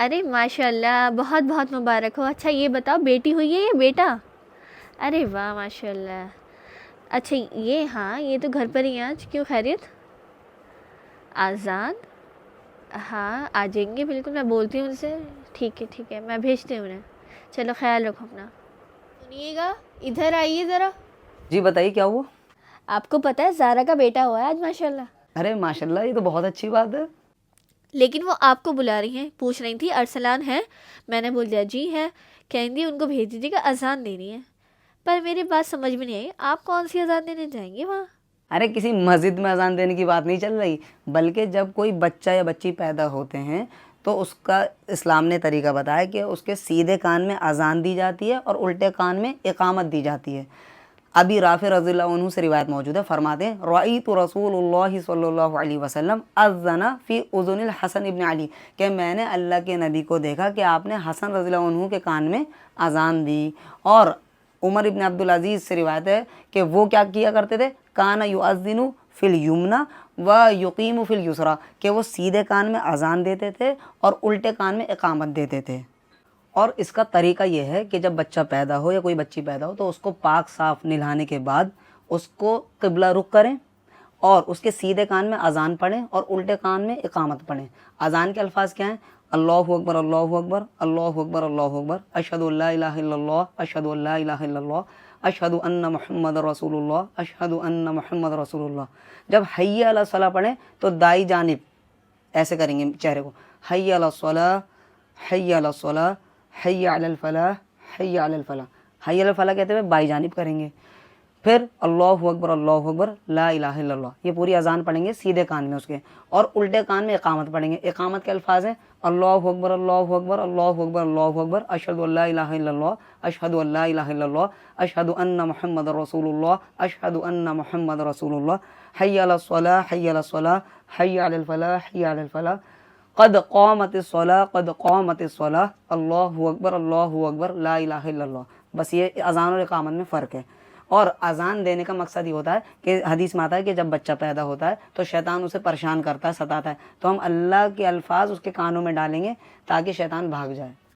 ارے ماشاء اللہ، بہت بہت مبارک ہو۔ اچھا یہ بتاؤ، بیٹی ہوئی ہے یا بیٹا؟ ارے واہ ماشاء اللہ۔ اچھا یہ، ہاں یہ تو گھر پر ہی ہیں آج، کیوں خیریت؟ آزاد؟ ہاں آ جائیں گے بالکل، میں بولتی ہوں ان سے۔ ٹھیک ہے ٹھیک ہے، میں بھیجتی ہوں انہیں۔ چلو خیال رکھو اپنا۔ سنیے گا، ادھر آئیے ذرا۔ جی بتائیے کیا ہوا؟ آپ کو پتہ ہے زارا کا بیٹا ہوا ہے آج ماشاء اللہ۔ ارے ماشاء اللہ، یہ تو بہت اچھی بات ہے۔ لیکن وہ آپ کو بلا رہی ہیں، پوچھ رہی تھی ارسلان ہے؟ میں نے بول دیا جی ہے، کہیں گی ان کو بھیج دیجیے گا، اذان دینی ہے۔ پر میری بات سمجھ میں نہیں آئی، آپ کون سی اذان دینے جائیں گے وہاں؟ ارے کسی مسجد میں اذان دینے کی بات نہیں چل رہی، بلکہ جب کوئی بچہ یا بچی پیدا ہوتے ہیں تو اس کا اسلام نے طریقہ بتایا کہ اس کے سیدھے کان میں اذان دی جاتی ہے اور الٹے کان میں اقامت دی جاتی ہے۔ ابھی رافع رضی اللہ عنہ سے روایت موجود ہے، فرماتے ہیں رأیت رسول اللہ صلی اللہ علیہ وسلم اذن فی اذن الحسن ابن علی، کہ میں نے اللہ کے نبی کو دیکھا کہ آپ نے حسن رضی اللہ عنہ کے کان میں اذان دی۔ اور عمر ابن عبدالعزیز سے روایت ہے کہ وہ کیا کیا کرتے تھے، کان یؤذن فی الیمنا و یقیم فی الیسرا، کہ وہ سیدھے کان میں اذان دیتے تھے اور الٹے کان میں اقامت دیتے تھے۔ اور اس کا طریقہ یہ ہے کہ جب بچہ پیدا ہو یا کوئی بچی پیدا ہو تو اس کو پاک صاف نہلانے کے بعد اس کو قبلہ رخ کریں اور اس کے سیدھے کان میں اذان پڑھیں اور الٹے کان میں اقامت پڑھیں۔ اذان کے الفاظ کیا ہیں؟ اللہ اکبر اللہ اکبر اللہ اکبر اللہ اکبر، اشہد ان لا الہ الا اللہ اشہد ان لا الہ الا اللہ اشہد ان محمد رسول اللہ اشہد ان محمد رسول اللہ۔ جب حی علی الصلاۃ پڑھیں تو دائیں جانب ایسے کریں گے چہرے کو، حی علی الصلاۃ حی علی الصلاۃ حی علی الفلاح حی علی الفلاح، حی علی الفلاح کہتے ہوئے بائیں جانب کریں گے۔ پھر اللہ اکبر لا الہ الا اللہ، یہ پوری اذان پڑھیں گے سیدھے کان میں اس کے، اور الٹے کان میں اقامت پڑھیں گے۔ اقامت کے الفاظ ہیں اللہ اکبر اللہ اکبر اللہ اکبر اللہ اکبر اشہد ان لا الہ الا اللہ اشہد ان لا الہ الا اللہ اشہد ان محمد رسول اللہ اشہد ان محمد رسول اللہ، حی علی الصلاۃ حی علی الصلاۃ حی علی الفلاح حی علی الفلاح، قد قامت الصلاۃ قد قامت الصلاۃ اللہ اکبر لا الہ الا اللہ۔ بس یہ اذان اور اقامت میں فرق ہے۔ اور اذان دینے کا مقصد یہ ہوتا ہے کہ حدیث میں آتا ہے کہ جب بچہ پیدا ہوتا ہے تو شیطان اسے پریشان کرتا ہے، ستاتا ہے، تو ہم اللہ کے الفاظ اس کے کانوں میں ڈالیں گے تاکہ شیطان بھاگ جائے۔